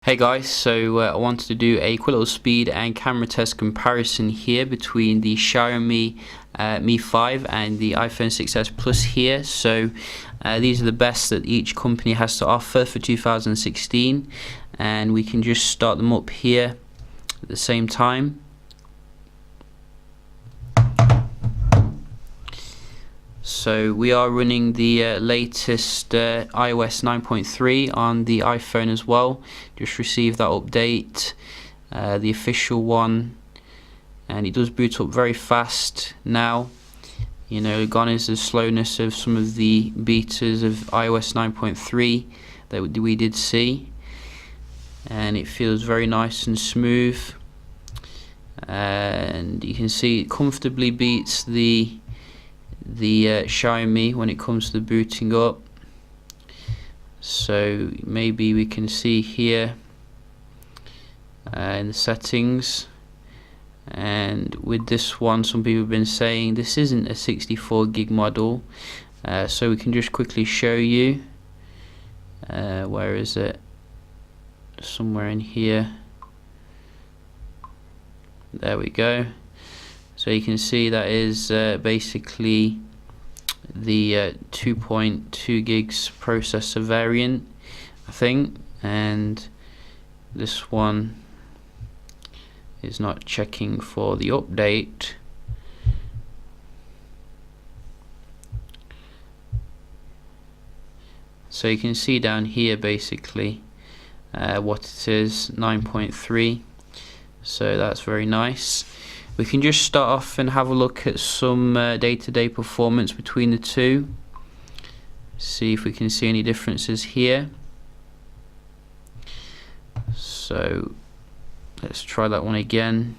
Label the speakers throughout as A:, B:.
A: Hey guys, so I wanted to do a quick little speed and camera test comparison here between the Xiaomi Mi 5 and the iPhone 6s Plus here. So these are the best that each company has to offer for 2016, and we can just start them up here at the same time. So we are running the latest iOS 9.3 on the iPhone as well. Just received that update, the official one, and it does boot up very fast now. You know, gone is the slowness of some of the betas of iOS 9.3 that we did see, and it feels very nice and smooth, and you can see it comfortably beats the Xiaomi when it comes to the booting up. So maybe we can see here in the settings, and with this one some people have been saying this isn't a 64 gig model, so we can just quickly show you where is it, somewhere in here, there we go. So you can see that is basically the 2.2 gigs processor variant, I think, and this one is not checking for the update. So you can see down here basically what it is, 9.3, so that's very nice. We can just start off and have a look at some day-to-day performance between the two. See if we can see any differences here. So let's try that one again.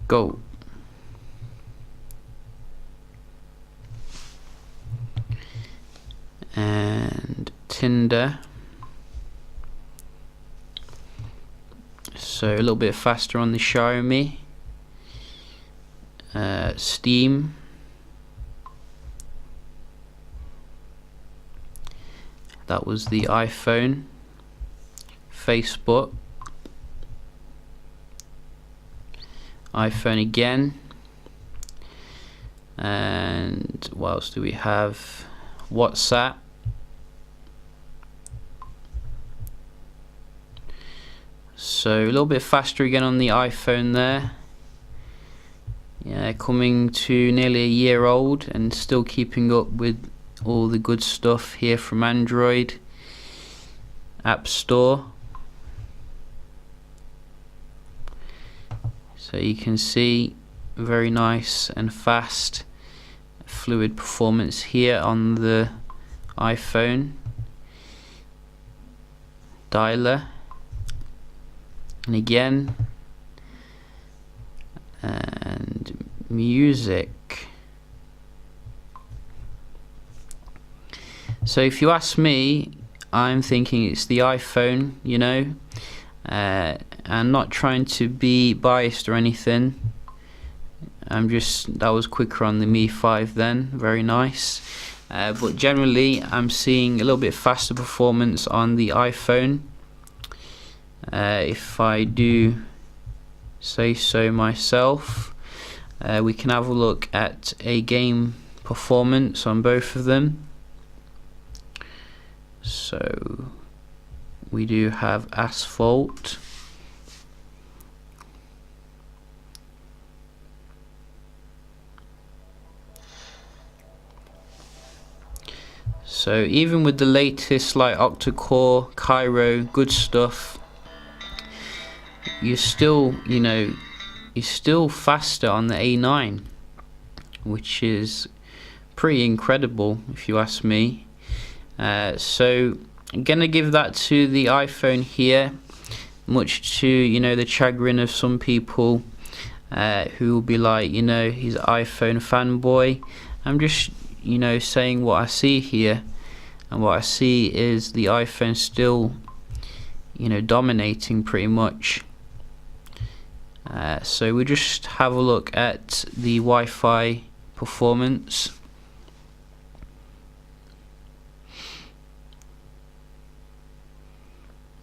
A: Go. And Tinder, so a little bit faster on the Xiaomi. Steam, that was the iPhone. Facebook, iPhone again, and what else do we have? WhatsApp, so a little bit faster again on the iPhone there. Yeah, coming to nearly a year old and still keeping up with all the good stuff here from Android. App Store, so you can see very nice and fast fluid performance here on the iPhone. Dialer, and again, and music. So if you ask me, I'm thinking it's the iPhone, you know, and not trying to be biased or anything. That was quicker on the Mi 5 then, very nice. But generally I'm seeing a little bit faster performance on the iPhone, if I do say so myself. We can have a look at a game performance on both of them. So we do have Asphalt. So even with the latest like octa-core, Cairo, good stuff, you're still, you know, you're still faster on the A9, which is pretty incredible if you ask me. So I'm gonna give that to the iPhone here, much to, you know, the chagrin of some people who will be like, you know, he's an iPhone fanboy. I'm just, you know, saying what I see here, and what I see is the iPhone still, you know, dominating pretty much. So we just have a look at the Wi-Fi performance.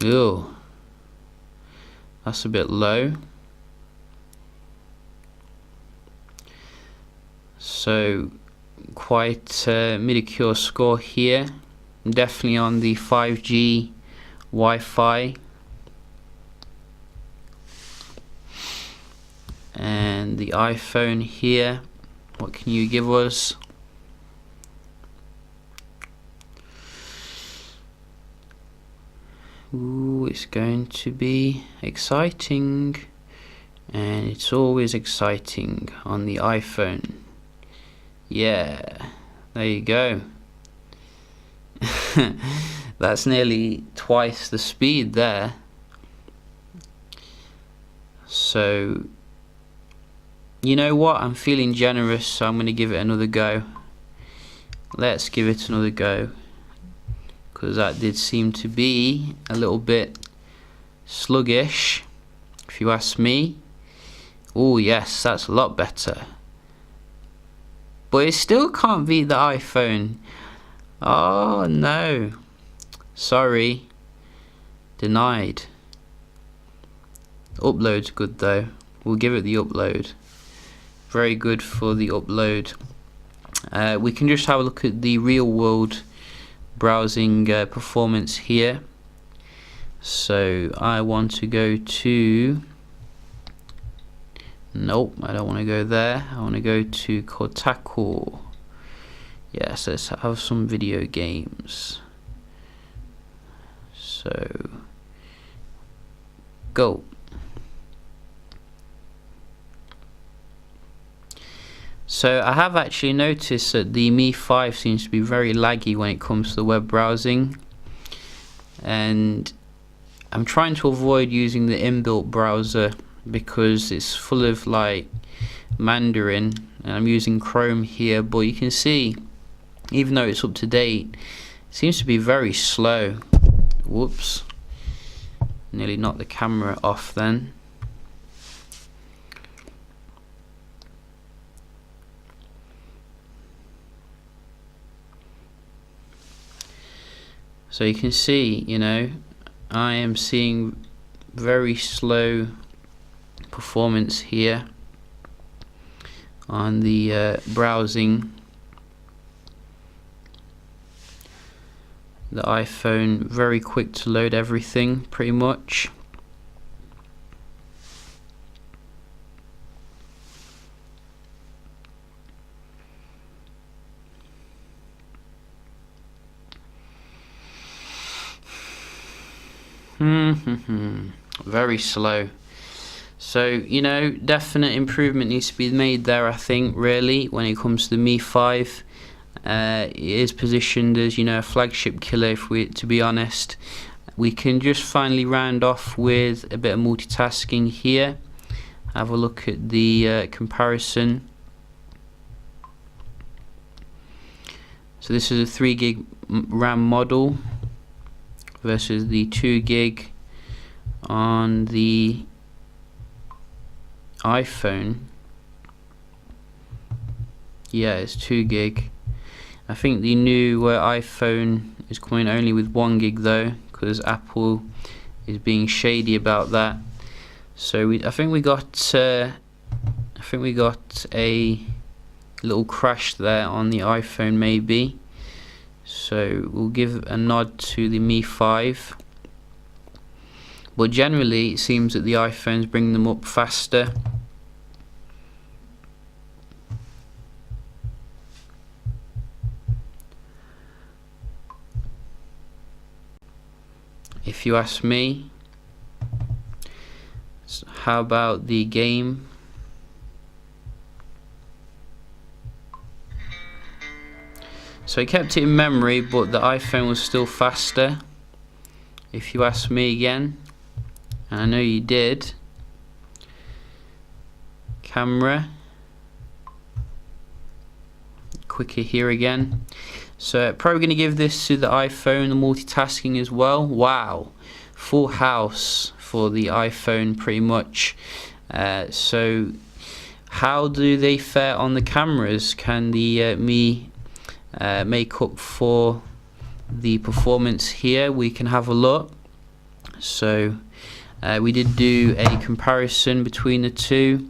A: Ew, that's a bit low. So quite mediocre score here. Definitely on the 5G Wi-Fi. And the iPhone here, what can you give us? Ooh, it's going to be exciting, and it's always exciting on the iPhone. Yeah, there you go. That's nearly twice the speed there. So you know what, I'm feeling generous, so I'm going to give it another go. Let's give it another go, because that did seem to be a little bit sluggish, if you ask me. Oh yes, that's a lot better. But it still can't beat the iPhone. Oh no, sorry, denied. Upload's good though, we'll give it the upload. Very good for the upload. We can just have a look at the real world browsing performance here. So I want to go to, nope, I don't want to go there. I want to go to Kotaku. Yes, let's have some video games. So go. So I have actually noticed that the Mi 5 seems to be very laggy when it comes to the web browsing, and I'm trying to avoid using the inbuilt browser because it's full of like Mandarin, and I'm using Chrome here, but you can see even though it's up to date, it seems to be very slow. Whoops, nearly knocked the camera off then. So you can see, you know, I am seeing very slow performance here on the browsing. The iPhone very quick to load everything pretty much. Very slow. So, you know, definite improvement needs to be made there, I think, really, when it comes to the Mi 5. It is positioned as, you know, a flagship killer, if we, to be honest. We can just finally round off with a bit of multitasking here. Have a look at the comparison. So this is a 3 gig RAM model versus the 2 gig on the iPhone. Yeah, it's 2 gig. I think the new iPhone is coming only with 1 gig though, because Apple is being shady about that. So I think we got a little crash there on the iPhone maybe. So we'll give a nod to the Mi 5. But generally it seems that the iPhones bring them up faster. If you ask me. So how about the game? So I kept it in memory, but the iPhone was still faster, if you ask me again, and I know you did. Camera, quicker here again. So probably going to give this to the iPhone, the multitasking as well. Wow, full house for the iPhone pretty much. So How do they fare on the cameras? Can the Mi make up for the performance here? We can have a look. So we did do a comparison between the two,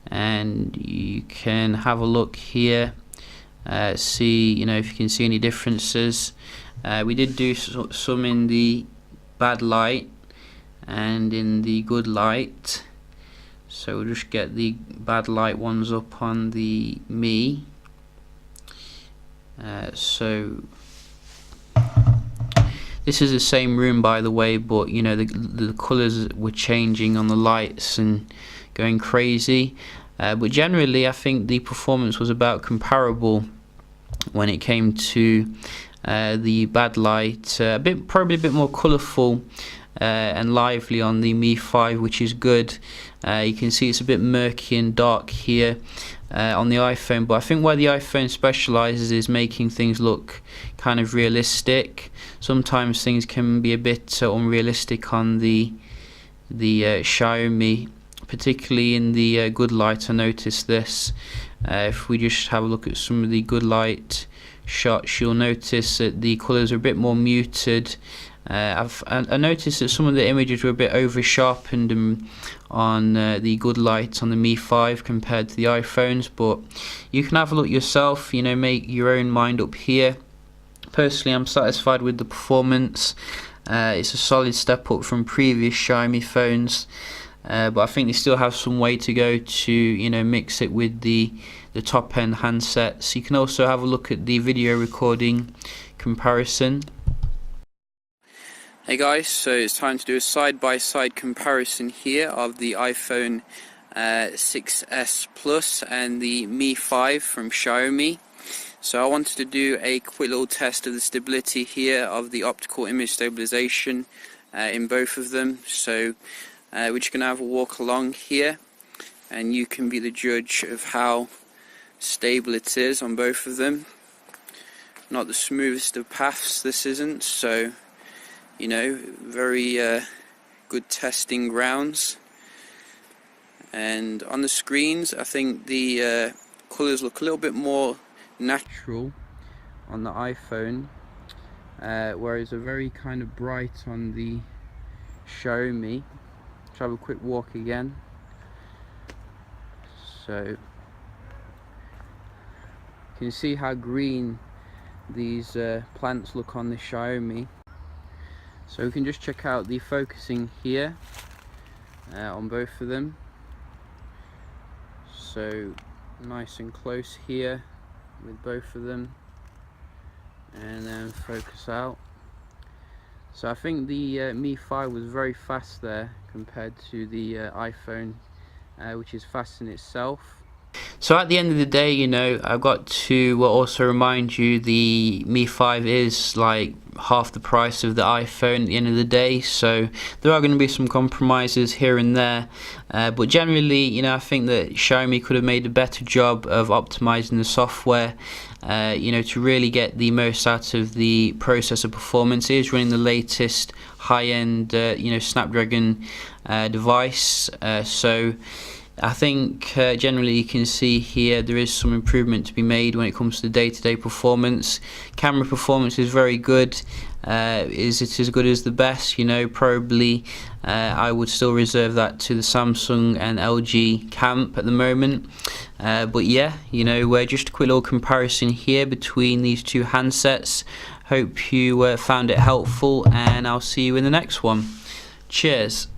A: and you can have a look here, see if you can see any differences. We did do some in the bad light and in the good light. So we'll just get the bad light ones up on the Mi. So this is the same room, by the way, but the colours were changing on the lights and going crazy. But generally, I think the performance was about comparable when it came to the bad light. Probably a bit more colourful and lively on the Mi5, which is good. You can see it's a bit murky and dark here on the iPhone, but I think where the iPhone specializes is making things look kind of realistic. Sometimes things can be a bit unrealistic on the Xiaomi, particularly in the good light. I noticed this. If we just have a look at some of the good light shots, you'll notice that the colors are a bit more muted. I noticed that some of the images were a bit over sharpened on the good light on the Mi5 compared to the iPhones, but you can have a look yourself, make your own mind up here. Personally, I'm satisfied with the performance. It's a solid step up from previous Xiaomi phones, but I think they still have some way to go to mix it with the top end handsets. You can also have a look at the video recording comparison. Hey guys, so it's time to do a side-by-side comparison here of the iPhone 6s Plus and the Mi5 from Xiaomi. So I wanted to do a quick little test of the stability here of the optical image stabilization in both of them. So we're just going to have a walk along here, and you can be the judge of how stable it is on both of them. Not the smoothest of paths, this isn't, so very good testing grounds. And on the screens, I think the colours look a little bit more natural on the iPhone, whereas they're very kind of bright on the Xiaomi. Let's have a quick walk again. So you can see how green these plants look on the Xiaomi. So we can just check out the focusing here on both of them. So nice and close here with both of them, and then focus out. So I think the Mi5 was very fast there compared to the iPhone, which is fast in itself. So at the end of the day, I've got to also remind you the Mi5 is like half the price of the iPhone at the end of the day, so there are going to be some compromises here and there, but generally, I think that Xiaomi could have made a better job of optimizing the software, to really get the most out of the processor performance. It is running the latest high-end, Snapdragon device, so I think generally you can see here there is some improvement to be made when it comes to the day-to-day performance. Camera performance is very good. Is it as good as the best? Probably I would still reserve that to the Samsung and LG camp at the moment. But yeah, we're just a quick little comparison here between these two handsets. Hope you found it helpful, and I'll see you in the next one. Cheers.